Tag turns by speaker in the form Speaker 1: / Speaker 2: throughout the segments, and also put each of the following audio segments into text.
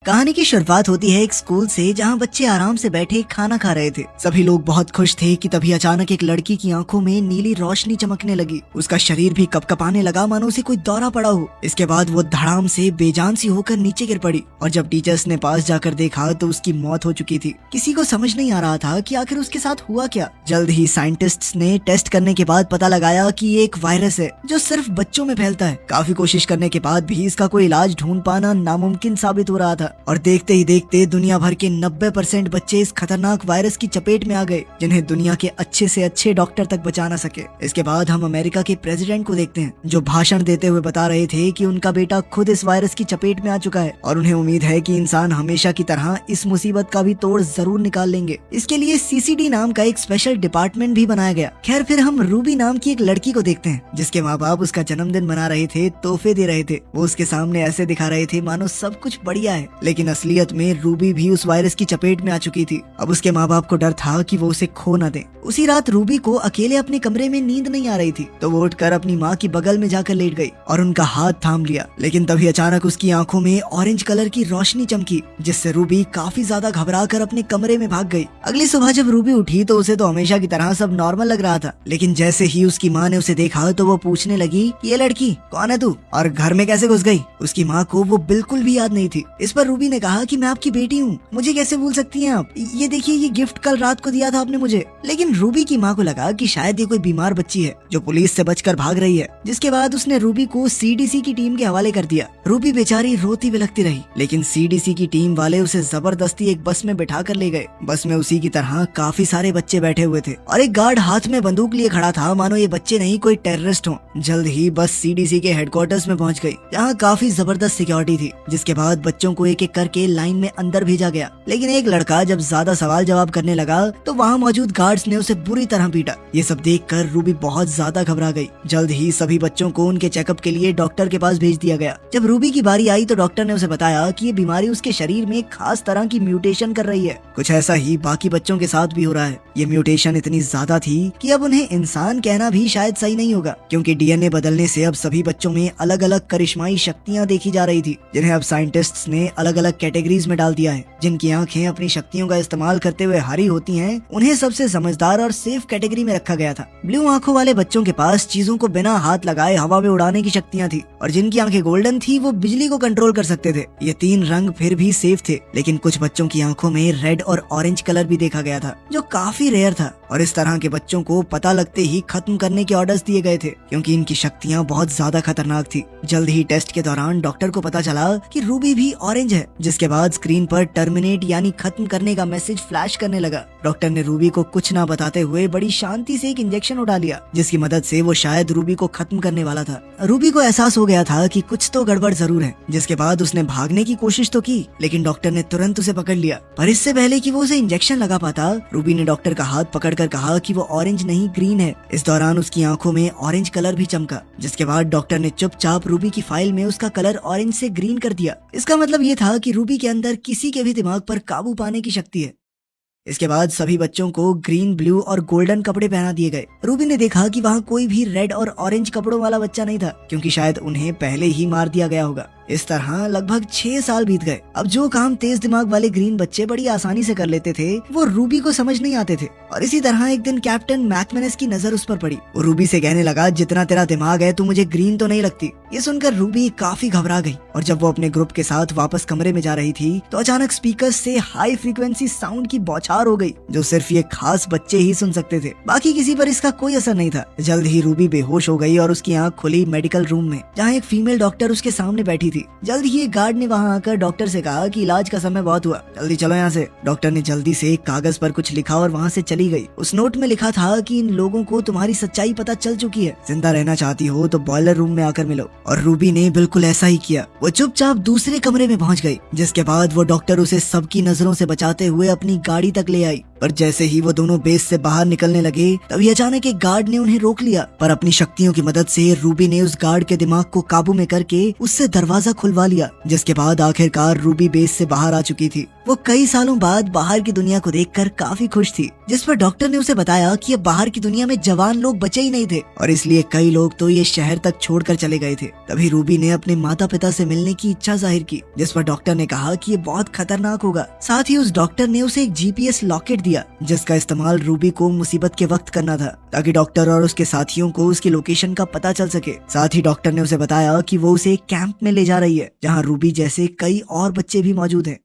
Speaker 1: कहानी की शुरुआत होती है एक स्कूल से जहां बच्चे आराम से बैठे खाना खा रहे थे। सभी लोग बहुत खुश थे कि तभी अचानक एक लड़की की आंखों में नीली रोशनी चमकने लगी। उसका शरीर भी कपकपाने लगा मानो उसे कोई दौरा पड़ा हो। इसके बाद वो धड़ाम से बेजान सी होकर नीचे गिर पड़ी और जब टीचर्स ने पास जाकर देखा तो उसकी मौत हो चुकी थी। किसी को समझ नहीं आ रहा था कि आखिर उसके साथ हुआ क्या। जल्द ही साइंटिस्ट्स ने टेस्ट करने के बाद पता लगाया कि ये एक वायरस है जो सिर्फ बच्चों में फैलता है। काफी कोशिश करने के बाद भी इसका कोई इलाज ढूंढ पाना नामुमकिन साबित हो रहा था और देखते ही देखते दुनिया भर के 90% बच्चे इस खतरनाक वायरस की चपेट में आ गए जिन्हें दुनिया के अच्छे से अच्छे डॉक्टर तक बचा ना सके। इसके बाद हम अमेरिका के प्रेसिडेंट को देखते हैं जो भाषण देते हुए बता रहे थे कि उनका बेटा खुद इस वायरस की चपेट में आ चुका है और उन्हें उम्मीद है कि इंसान हमेशा की तरह इस मुसीबत का भी तोड़ जरूर निकाल लेंगे। इसके लिए सीसीडी नाम का एक स्पेशल डिपार्टमेंट भी बनाया गया। खैर फिर हम रूबी नाम की एक लड़की को देखते हैं जिसके माँ बाप उसका जन्मदिन मना रहे थे, तोहफे दे रहे थे। वो उसके सामने ऐसे दिखा रहे थे मानो सब कुछ बढ़िया है, लेकिन असलियत में रूबी भी उस वायरस की चपेट में आ चुकी थी। अब उसके माँ बाप को डर था कि वो उसे खो न दे। उसी रात रूबी को अकेले अपने कमरे में नींद नहीं आ रही थी तो वो उठकर अपनी माँ की बगल में जाकर लेट गई और उनका हाथ थाम लिया। लेकिन तभी अचानक उसकी आंखों में ऑरेंज कलर की रोशनी चमकी जिससे रूबी काफी ज्यादा घबरा कर अपने कमरे में भाग गई। अगली सुबह जब रूबी उठी तो उसे तो हमेशा की तरह सब नॉर्मल लग रहा था, लेकिन जैसे ही उसकी माँ ने उसे देखा तो वो पूछने लगी, ये लड़की कौन है तू और घर में कैसे घुस गई? उसकी माँ को वो बिल्कुल भी याद नहीं थी। इस पर रूबी ने कहा कि मैं आपकी बेटी हूँ, मुझे कैसे भूल सकती हैं आप? ये देखिए ये गिफ्ट कल रात को दिया था आपने मुझे। लेकिन रूबी की माँ को लगा कि शायद ये कोई बीमार बच्ची है जो पुलिस से बचकर भाग रही है, जिसके बाद उसने रूबी को सीडीसी की टीम के हवाले कर दिया। रूबी बेचारी रोती बिलखती रही, लेकिन सीडीसी की टीम वाले उसे जबरदस्ती एक बस में बैठा कर ले गए। बस में उसी की तरह काफी सारे बच्चे बैठे हुए थे और एक गार्ड हाथ में बंदूक लिए खड़ा था मानो ये बच्चे नहीं कोई टेररिस्ट हो। जल्द ही बस सीडीसी के हेडक्वार्टर्स में पहुंच गई जहां काफी जबरदस्त सिक्योरिटी थी। जिसके बाद बच्चों को एक एक करके लाइन में अंदर भेजा गया, लेकिन एक लड़का जब ज्यादा सवाल जवाब करने लगा तो वहाँ मौजूद गार्ड्स ने उसे बुरी तरह पीटा। ये सब देखकर रूबी बहुत ज्यादा घबरा गई। जल्द ही सभी बच्चों को उनके चेकअप के लिए डॉक्टर के पास भेज दिया गया। जब रूबी की बारी आई तो डॉक्टर ने उसे बताया कि ये बीमारी उसके शरीर में एक खास तरह की म्यूटेशन कर रही है। कुछ ऐसा ही बाकी बच्चों के साथ भी हो रहा है। ये म्यूटेशन इतनी ज्यादा थी कि अब उन्हें इंसान कहना भी शायद सही नहीं होगा, क्योंकि डीएनए बदलने से अब सभी बच्चों में अलग अलग करिश्माई शक्तियाँ देखी जा रही थी जिन्हें अब साइंटिस्ट्स ने अलग अलग कैटेगरीज में डाल दिया है। जिनकी आंखें अपनी शक्तियों का इस्तेमाल करते हुए हरी होती हैं, उन्हें सबसे समझदार और सेफ कैटेगरी में रखा गया था। ब्लू आंखों वाले बच्चों के पास चीजों को बिना हाथ लगाए हवा में उड़ाने की शक्तियां थी और जिनकी आंखें गोल्डन थी वो बिजली को कंट्रोल कर सकते थे। ये तीन रंग फिर भी सेफ थे, लेकिन कुछ बच्चों की आंखों में रेड और ऑरेंज कलर भी देखा गया था जो काफी रेयर था और इस तरह के बच्चों को पता लगते ही खत्म करने के ऑर्डर्स दिए गए थे क्योंकि इनकी शक्तियां बहुत ज्यादा खतरनाक थी। जल्द ही टेस्ट के दौरान डॉक्टर को पता चला कि रूबी भी ऑरेंज है, जिसके बाद स्क्रीन पर टर्मिनेट यानी खत्म करने का मैसेज फ्लैश करने लगा। डॉक्टर ने रूबी को कुछ ना बताते हुए बड़ी शांति से एक इंजेक्शन उठा लिया जिसकी मदद से वो शायद रूबी को खत्म करने वाला था। रूबी को एहसास हो गया था कि कुछ तो गड़बड़ जरूर है, जिसके बाद उसने भागने की कोशिश तो की, लेकिन डॉक्टर ने तुरंत उसे पकड़ लिया। पर इससे पहले कि वो उसे इंजेक्शन लगा पाता, रूबी ने डॉक्टर का हाथ पकड़कर कहा कि वो ऑरेंज नहीं ग्रीन है। इस दौरान उसकी आंखों में ऑरेंज कलर भी चमका, जिसके बाद डॉक्टर ने चुपचाप रूबी की फाइल में उसका कलर ऑरेंज से ग्रीन कर दिया। इसका मतलब ये था कि रूबी के अंदर किसी के भी दिमाग पर काबू पाने की शक्ति है। इसके बाद सभी बच्चों को ग्रीन, ब्लू और गोल्डन कपड़े पहना दिए गए। रूबी ने देखा कि वहाँ कोई भी रेड और ऑरेंज कपड़ों वाला बच्चा नहीं था क्योंकि शायद उन्हें पहले ही मार दिया गया होगा। इस तरह लगभग 6 साल बीत गए। अब जो काम तेज दिमाग वाले ग्रीन बच्चे बड़ी आसानी से कर लेते थे वो रूबी को समझ नहीं आते थे और इसी तरह एक दिन कैप्टन मैकमेनस की नजर उस पर पड़ी। वो रूबी से कहने लगा, जितना तेरा दिमाग है तू मुझे ग्रीन तो नहीं लगती। ये सुनकर रूबी काफी घबरा गई और जब वो अपने ग्रुप के साथ वापस कमरे में जा रही थी तो अचानक स्पीकर से हाई फ्रीक्वेंसी साउंड की बौछार हो गई जो सिर्फ ये खास बच्चे ही सुन सकते थे। बाकी किसी पर इसका कोई असर नहीं था। जल्द ही रूबी बेहोश हो गई और उसकी आंख खुली मेडिकल रूम में जहाँ एक फीमेल डॉक्टर उसके सामने बैठी थी। जल्द ही गार्ड ने वहाँ आकर डॉक्टर से कहा कि इलाज का समय बहुत हुआ, जल्दी चलो यहाँ से। डॉक्टर ने जल्दी से एक कागज पर कुछ लिखा और वहाँ से चली गई। उस नोट में लिखा था कि इन लोगों को तुम्हारी सच्चाई पता चल चुकी है, जिंदा रहना चाहती हो तो बॉयलर रूम में आकर मिलो। और रूबी ने बिल्कुल ऐसा ही किया। वो चुपचाप दूसरे कमरे में पहुँच गई, जिसके बाद वो डॉक्टर उसे सबकी नजरों से बचाते हुए अपनी गाड़ी तक ले आई। पर जैसे ही वो दोनों बेस से बाहर निकलने लगे तभी अचानक एक गार्ड ने उन्हें रोक लिया। पर अपनी शक्तियों की मदद से रूबी ने उस गार्ड के दिमाग को काबू में करके उससे दरवाजा दरवाजा खुलवा लिया, जिसके बाद आखिरकार रूबी बेस से बाहर आ चुकी थी। वो कई सालों बाद बाहर की दुनिया को देखकर काफी खुश थी, जिस पर डॉक्टर ने उसे बताया कि अब बाहर की दुनिया में जवान लोग बचे ही नहीं थे और इसलिए कई लोग तो ये शहर तक छोड़कर चले गए थे। तभी रूबी ने अपने माता पिता से मिलने की इच्छा जाहिर की, जिस पर डॉक्टर ने कहा कि ये बहुत खतरनाक होगा। साथ ही उस डॉक्टर ने उसे एक जीपीएस लॉकेट दिया, जिसका इस्तेमाल रूबी को मुसीबत के वक्त करना था, ताकि डॉक्टर और उसके साथियों को उसकी लोकेशन का पता चल सके। साथ ही डॉक्टर ने उसे बताया कि वो उसे एक कैंप में ले जा रही है, जहाँ रूबी जैसे कई और बच्चे भी मौजूद हैं।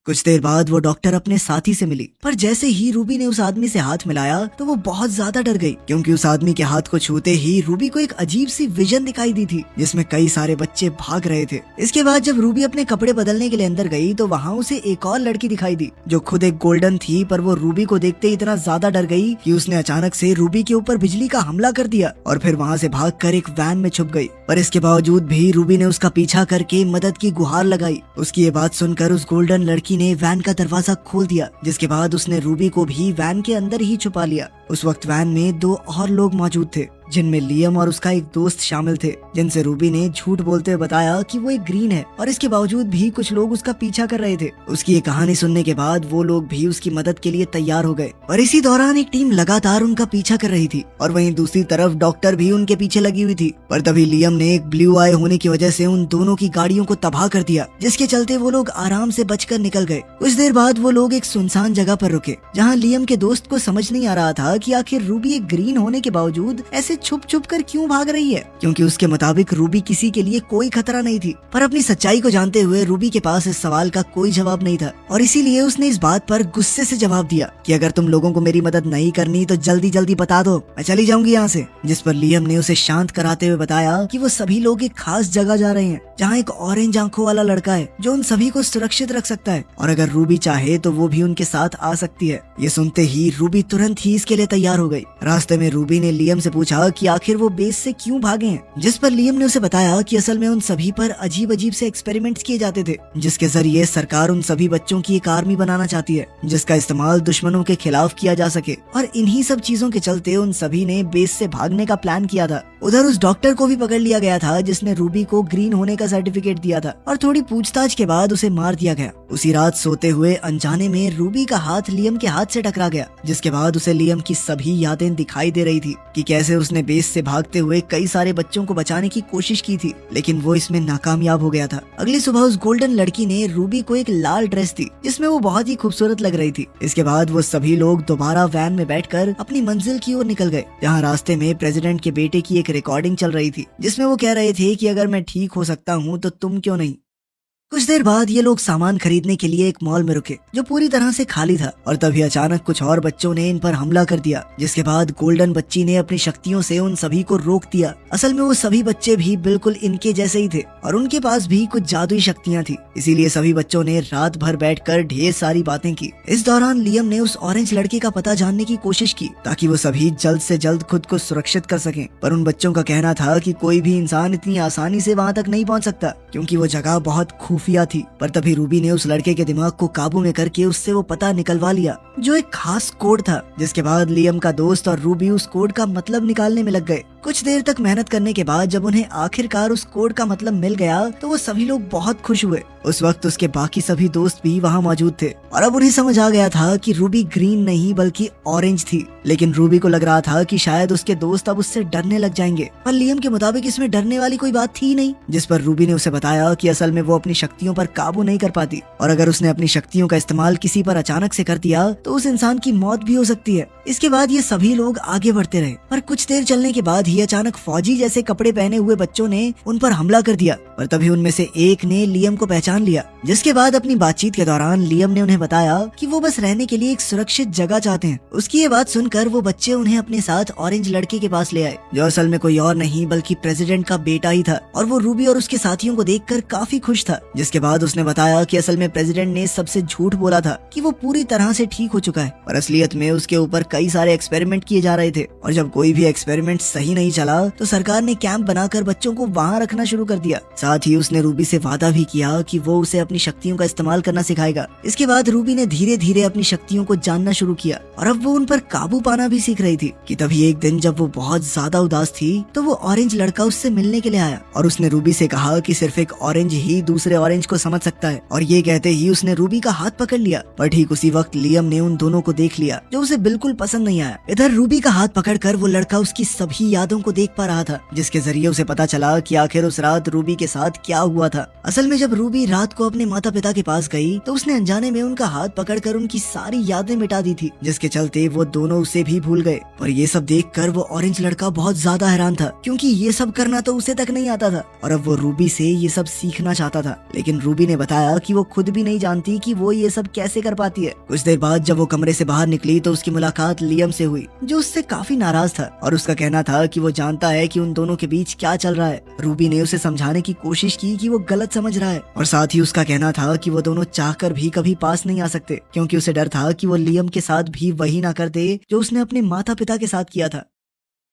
Speaker 1: कुछ देर बाद वो डॉक्टर अपने साथी से मिली, पर जैसे ही रूबी ने उस आदमी से हाथ मिलाया तो वो बहुत ज्यादा डर गई, क्योंकि उस आदमी के हाथ को छूते ही रूबी को एक अजीब सी विजन दिखाई दी थी, जिसमें कई सारे बच्चे भाग रहे थे। इसके बाद जब रूबी अपने कपड़े बदलने के लिए अंदर गई तो वहाँ उसे एक और लड़की दिखाई दी, जो खुद एक गोल्डन थी, पर वो रूबी को देखते ही इतना ज्यादा डर गई कि उसने अचानक से रूबी के ऊपर बिजली का हमला कर दिया और फिर वहाँ से भागकर एक वैन में छुप गई। पर इसके बावजूद भी रूबी ने उसका पीछा करके मदद की गुहार लगाई। उसकी ये बात सुनकर उस गोल्डन लड़की ने वैन का दरवाजा खोल दिया, जिसके बाद उसने रूबी को भी वैन के अंदर ही छुपा लिया। उस वक्त वैन में 2 और लोग मौजूद थे, जिनमें लियम और उसका एक दोस्त शामिल थे, जिनसे रूबी ने झूठ बोलते हुए बताया कि वो एक ग्रीन है, और इसके बावजूद भी कुछ लोग उसका पीछा कर रहे थे। उसकी ये कहानी सुनने के बाद वो लोग भी उसकी मदद के लिए तैयार हो गए, और इसी दौरान एक टीम लगातार उनका पीछा कर रही थी और वहीं दूसरी तरफ डॉक्टर भी उनके पीछे लगी हुई थी। पर तभी लियम ने एक ब्लू आई होने की वजह से उन दोनों की गाड़ियों को तबाह कर दिया, जिसके चलते वो लोग आराम से बचकर निकल गए। कुछ देर बाद वो लोग एक सुनसान जगह पर रुके, जहाँ लियम के दोस्त को समझ नहीं आ रहा था कि आखिर रूबी एक ग्रीन होने के बावजूद ऐसे छुप छुप कर क्यों भाग रही है, क्योंकि उसके मुताबिक रूबी किसी के लिए कोई खतरा नहीं थी। पर अपनी सच्चाई को जानते हुए रूबी के पास इस सवाल का कोई जवाब नहीं था, और इसीलिए उसने इस बात पर गुस्से से जवाब दिया कि अगर तुम लोगों को मेरी मदद नहीं करनी तो जल्दी जल्दी बता दो, मैं चली जाऊंगी यहाँ से। जिस पर लियम ने उसे शांत कराते हुए बताया कि वो सभी लोग एक खास जगह जा रहे हैं, जहाँ एक ऑरेंज आंखों वाला लड़का है जो उन सभी को सुरक्षित रख सकता है, और अगर रूबी चाहे तो वो भी उनके साथ आ सकती है। ये सुनते ही रूबी तुरंत ही इसके लिए तैयार हो गई। रास्ते में रूबी ने लियम से पूछा कि आखिर वो बेस से क्यों भागे हैं, जिस पर लियम ने उसे बताया कि असल में उन सभी पर अजीब अजीब से एक्सपेरिमेंट्स किए जाते थे, जिसके जरिए सरकार उन सभी बच्चों की एक आर्मी बनाना चाहती है, जिसका इस्तेमाल दुश्मनों के खिलाफ किया जा सके। और इन्हीं सब चीजों के चलते उन सभी ने बेस से भागने का प्लान किया था। उधर उस डॉक्टर को भी पकड़ लिया गया था, जिसने रूबी को ग्रीन होने का सर्टिफिकेट दिया था, और थोड़ी पूछताछ के बाद उसे मार दिया गया। उसी रात सोते हुए अनजाने में रूबी का हाथ लियम के हाथ से टकरा गया, जिसके बाद उसे लियम की सभी यादें दिखाई दे रही थी कि कैसे उसने बेस से भागते हुए कई सारे बच्चों को बचाने की कोशिश की थी, लेकिन वो इसमें नाकामयाब हो गया था। अगली सुबह उस गोल्डन लड़की ने रूबी को एक लाल ड्रेस दी, जिसमें वो बहुत ही खूबसूरत लग रही थी। इसके बाद वो सभी लोग दोबारा वैन में बैठकर अपनी मंजिल की ओर निकल गए, जहाँ रास्ते में प्रेसिडेंट के बेटे की एक रिकॉर्डिंग चल रही थी, जिसमें वो कह रहे थे कि अगर मैं ठीक हो सकता हूँ तो तुम क्यों नहीं। कुछ देर बाद ये लोग सामान खरीदने के लिए एक मॉल में रुके, जो पूरी तरह से खाली था, और तभी अचानक कुछ और बच्चों ने इन पर हमला कर दिया, जिसके बाद गोल्डन बच्ची ने अपनी शक्तियों से उन सभी को रोक दिया। असल में वो सभी बच्चे भी बिल्कुल इनके जैसे ही थे, और उनके पास भी कुछ जादुई शक्तियाँ थी, इसीलिए सभी बच्चों ने रात भर बैठकर ढेर सारी बातें की। इस दौरान लियम ने उस ऑरेंज लड़के का पता जानने की कोशिश की, ताकि वो सभी जल्द से जल्द खुद को सुरक्षित कर सकें। पर उन बच्चों का कहना था कि कोई भी इंसान इतनी आसानी से वहाँ तक नहीं पहुँच सकता, क्योंकि वो जगह बहुत खुफिया थी। पर तभी रूबी ने उस लड़के के दिमाग को काबू में करके उससे वो पता निकलवा लिया, जो एक खास कोड था, जिसके बाद लियम का दोस्त और रूबी उस कोड का मतलब निकालने में लग गए। कुछ देर तक मेहनत करने के बाद जब उन्हें आखिरकार उस कोड का मतलब मिल गया तो वो सभी लोग बहुत खुश हुए। उस वक्त उसके बाकी सभी दोस्त भी वहाँ मौजूद थे, और अब उन्हें समझ आ गया था कि रूबी ग्रीन नहीं बल्कि ऑरेंज थी। लेकिन रूबी को लग रहा था कि शायद उसके दोस्त अब उससे डरने लग जाएंगे, पर लियम के मुताबिक इसमें डरने वाली कोई बात थी नहीं। जिस पर रूबी ने उसे बताया कि असल में वो अपनी शक्तियों पर काबू नहीं कर पाती, और अगर उसने अपनी शक्तियों का इस्तेमाल किसी पर अचानक से कर दिया तो उस इंसान की मौत भी हो सकती है। इसके बाद ये सभी लोग आगे बढ़ते रहे, पर कुछ देर चलने के बाद ही अचानक फौजी जैसे कपड़े पहने हुए बच्चों ने उन पर हमला कर दिया। पर तभी उनमें से एक ने लियम को पहचान लिया, जिसके बाद अपनी बातचीत के दौरान लियम ने उन्हें बताया कि वो बस रहने के लिए एक सुरक्षित जगह चाहते हैं। उसकी ये बात सुनकर वो बच्चे उन्हें अपने साथ ऑरेंज लड़के के पास ले आए, जो असल में कोई और नहीं बल्कि प्रेसिडेंट का बेटा ही था, और वो रूबी और उसके साथियों को देखकर काफी खुश था। जिसके बाद उसने बताया कि असल में प्रेसिडेंट ने सबसे झूठ बोला था कि वो पूरी तरह से ठीक हो चुका है, पर असलियत में उसके ऊपर कई सारे एक्सपेरिमेंट किए जा रहे थे, और जब कोई भी एक्सपेरिमेंट सही नहीं चला तो सरकार ने कैंप बनाकर बच्चों को वहाँ रखना शुरू कर दिया। साथ ही उसने रूबी से वादा भी किया कि वो उसे अपनी शक्तियों का इस्तेमाल करना सिखाएगा। इसके बाद रूबी ने धीरे धीरे अपनी शक्तियों को जानना शुरू किया और अब वो उन पर काबू पाना भी सीख रही थी कि तभी एक दिन जब वो बहुत ज्यादा उदास थी तो वो ऑरेंज लड़का उससे मिलने के लिए आया और उसने रूबी से कहा कि सिर्फ एक ऑरेंज ही दूसरे ऑरेंज को समझ सकता है, और ये कहते ही उसने रूबी का हाथ पकड़ लिया। पर ठीक उसी वक्त लियम ने उन दोनों को देख लिया जो उसे बिल्कुल पसंद नहीं आया। इधर रूबी का हाथ पकड़कर वो लड़का उसकी सभी यादों को देख पा रहा था, जिसके जरिए उसे पता चला कि आखिर उस रात रूबी के साथ क्या हुआ था। असल में जब रूबी रात को अपने माता पिता के पास गई तो उसने अनजाने में उनका हाथ पकड़कर उनकी सारी यादें मिटा दी थी, जिसके चलते वो दोनों उसे भी भूल गए। पर ये सब देखकर वो ऑरेंज लड़का बहुत ज्यादा हैरान था, क्योंकि ये सब करना तो उसे तक नहीं आता था और अब वो रूबी से ये सब सीखना चाहता था। लेकिन रूबी ने बताया कि वो खुद भी नहीं जानती कि वो ये सब कैसे कर पाती है। कुछ देर बाद जब वो कमरे से बाहर निकली तो उसकी मुलाकात लियम से हुई, जो उससे काफी नाराज था और उसका कहना था कि वो जानता है कि उन दोनों के बीच क्या चल रहा है। रूबी ने उसे समझाने की कोशिश की कि वो गलत समझ रहा है और साथ ही उसका कहना था कि वो दोनों चाहकर भी कभी पास नहीं आ सकते, क्योंकि उसे डर था कि वो लियम के साथ भी वही ना कर दे जो उसने अपने माता पिता के साथ किया था।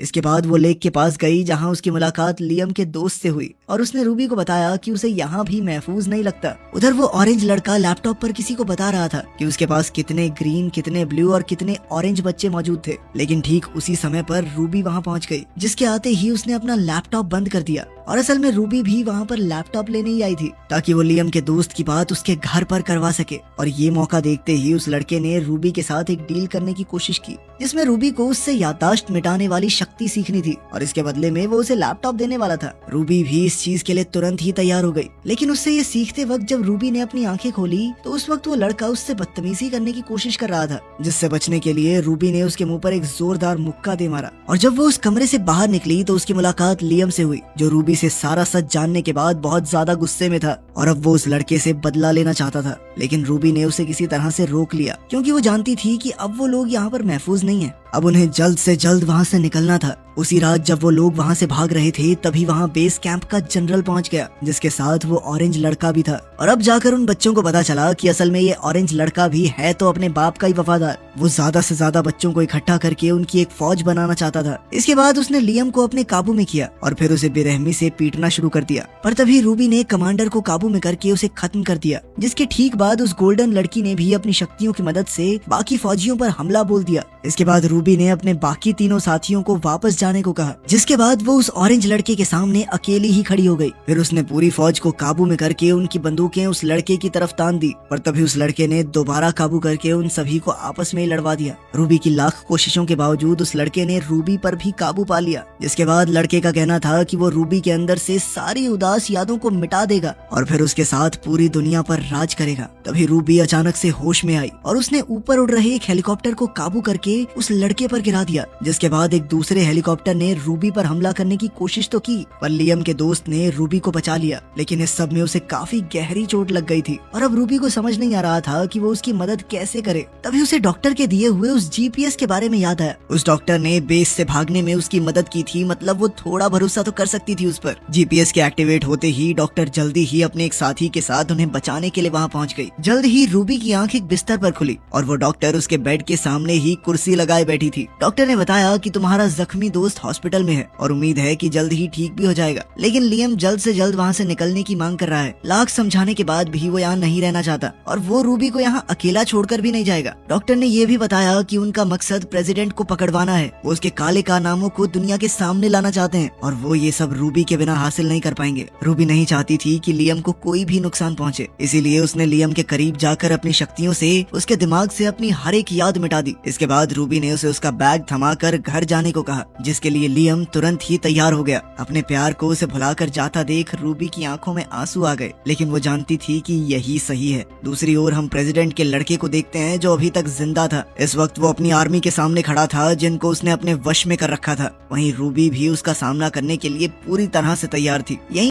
Speaker 1: इसके बाद वो लेक के पास गई जहां उसकी मुलाकात लियम के दोस्त से हुई और उसने रूबी को बताया कि उसे यहाँ भी महफूज नहीं लगता। उधर वो ऑरेंज लड़का लैपटॉप पर किसी को बता रहा था कि उसके पास कितने ग्रीन, कितने ब्लू और कितने ऑरेंज बच्चे मौजूद थे। लेकिन ठीक उसी समय पर रूबी वहाँ पहुँच गई, जिसके आते ही उसने अपना लैपटॉप बंद कर दिया। और असल में रूबी भी वहाँ पर लैपटॉप लेने ही आई थी ताकि वो लियम के दोस्त की बात उसके घर पर करवा सके। और ये मौका देखते ही उस लड़के ने रूबी के साथ एक डील करने की कोशिश की, जिसमें रूबी को उससे याददाश्त मिटाने वाली शक्ति सीखनी थी और इसके बदले में वो उसे लैपटॉप देने वाला था। रूबी भी इस चीज के लिए तुरंत ही तैयार हो गई। लेकिन उससे ये सीखते वक्त जब रूबी ने अपनी आंखें खोली तो उस वक्त वो लड़का उससे बदतमीजी करने की कोशिश कर रहा था, जिससे बचने के लिए रूबी ने उसके मुंह पर एक जोरदार मुक्का दे मारा। और जब वो उस कमरे से बाहर निकली तो उसकी मुलाकात लियम से हुई, जो रूबी से सारा सच जानने के बाद बहुत ज्यादा गुस्से में था और अब वो उस लड़के से बदला लेना चाहता था। लेकिन रूबी ने उसे किसी तरह से रोक लिया, क्योंकि वो जानती थी कि अब वो लोग यहाँ पर महफूज नहीं है। अब उन्हें जल्द से जल्द वहाँ से निकलना था। उसी रात जब वो लोग वहाँ से भाग रहे थे तभी वहाँ बेस कैंप का जनरल पहुँच गया, जिसके साथ वो ऑरेंज लड़का भी था। और अब जाकर उन बच्चों को पता चला कि असल में ये ऑरेंज लड़का भी है तो अपने बाप का ही वफादार। वो ज्यादा से ज्यादा बच्चों को इकट्ठा करके उनकी एक फौज बनाना चाहता था। इसके बाद उसने लियम को अपने काबू में किया और फिर उसे बेरहमी से पीटना शुरू कर दिया। पर तभी रूबी ने कमांडर को काबू में करके उसे खत्म कर दिया, जिसके ठीक बाद उस गोल्डन लड़की ने भी अपनी शक्तियों की मदद से बाकी फौजियों पर हमला बोल दिया। इसके बाद रूबी ने अपने बाकी तीनों साथियों को वापस जाने को कहा, जिसके बाद वो उस ऑरेंज लड़के के सामने अकेली ही खड़ी हो गई। फिर उसने पूरी फौज को काबू में करके उनकी बंदूकें उस लड़के की तरफ तान दी। पर तभी उस लड़के ने दोबारा काबू करके उन सभी को आपस में ही लड़वा दिया। रूबी की लाख कोशिशों के बावजूद उस लड़के ने रूबी पर भी काबू पा लिया, जिसके बाद लड़के का कहना था कि वो रूबी के अंदर से सारी उदास यादों को मिटा देगा और फिर उसके साथ पूरी दुनिया पर राज करेगा। तभी रूबी अचानक से होश में आई और उसने ऊपर उड़ रहे एक हेलीकॉप्टर को काबू करके उस लड़के पर गिरा दिया, जिसके बाद एक दूसरे हेलीकॉप्टर ने रूबी पर हमला करने की कोशिश तो की, पर लियम के दोस्त ने रूबी को बचा लिया। लेकिन इस सब में उसे काफी गहरी चोट लग गई थी और अब रूबी को समझ नहीं आ रहा था कि वो उसकी मदद कैसे करे। तभी उसे डॉक्टर के दिए हुए उस जीपीएस के बारे में याद आया। उस डॉक्टर ने बेस से भागने में उसकी मदद की थी, मतलब वो थोड़ा भरोसा तो कर सकती थी उस पर। जीपीएस के एक्टिवेट होते ही डॉक्टर जल्दी ही अपने एक साथी के साथ उन्हें बचाने के लिए वहाँ पहुँच गई। जल्द ही रूबी की आंख एक बिस्तर पर खुली और वो डॉक्टर उसके बेड के सामने ही कुर्सी लगाए बैठी थी। डॉक्टर ने बताया कि तुम्हारा जख्मी दोस्त हॉस्पिटल में है और उम्मीद है कि जल्द ही ठीक भी हो जाएगा। लेकिन लियम जल्द से जल्द वहाँ से निकलने की मांग कर रहा है। लाख समझाने के बाद भी वो यहाँ नहीं रहना चाहता और वो रूबी को यहाँ अकेला छोड़कर भी नहीं जाएगा। डॉक्टर ने ये भी बताया कि उनका मकसद प्रेसिडेंट को पकड़वाना है। वो उसके काले कारनामों को दुनिया के सामने लाना चाहते हैं और वो ये सब रूबी के बिना हासिल नहीं कर पाएंगे। रूबी नहीं चाहती थी कि लियम को कोई भी नुकसान पहुँचे, इसीलिए उसने लियम के करीब जाकर अपनी शक्तियों से उसके दिमाग से अपनी हर एक याद मिटा दी। इसके बाद रूबी ने उसे उसका बैग थमाकर घर जाने को कहा, जिसके लिए लियम तुरंत ही तैयार हो गया। अपने प्यार को उसे भुलाकर जाता देख रूबी की आंखों में आंसू आ गए, लेकिन वो जानती थी कि यही सही है। दूसरी ओर हम प्रेसिडेंट के लड़के को देखते हैं जो अभी तक जिंदा था। इस वक्त वो अपनी आर्मी के सामने खड़ा था जिनको उसने अपने वश में कर रखा था। वहीं रूबी भी उसका सामना करने के लिए पूरी तरह से तैयार थी। यही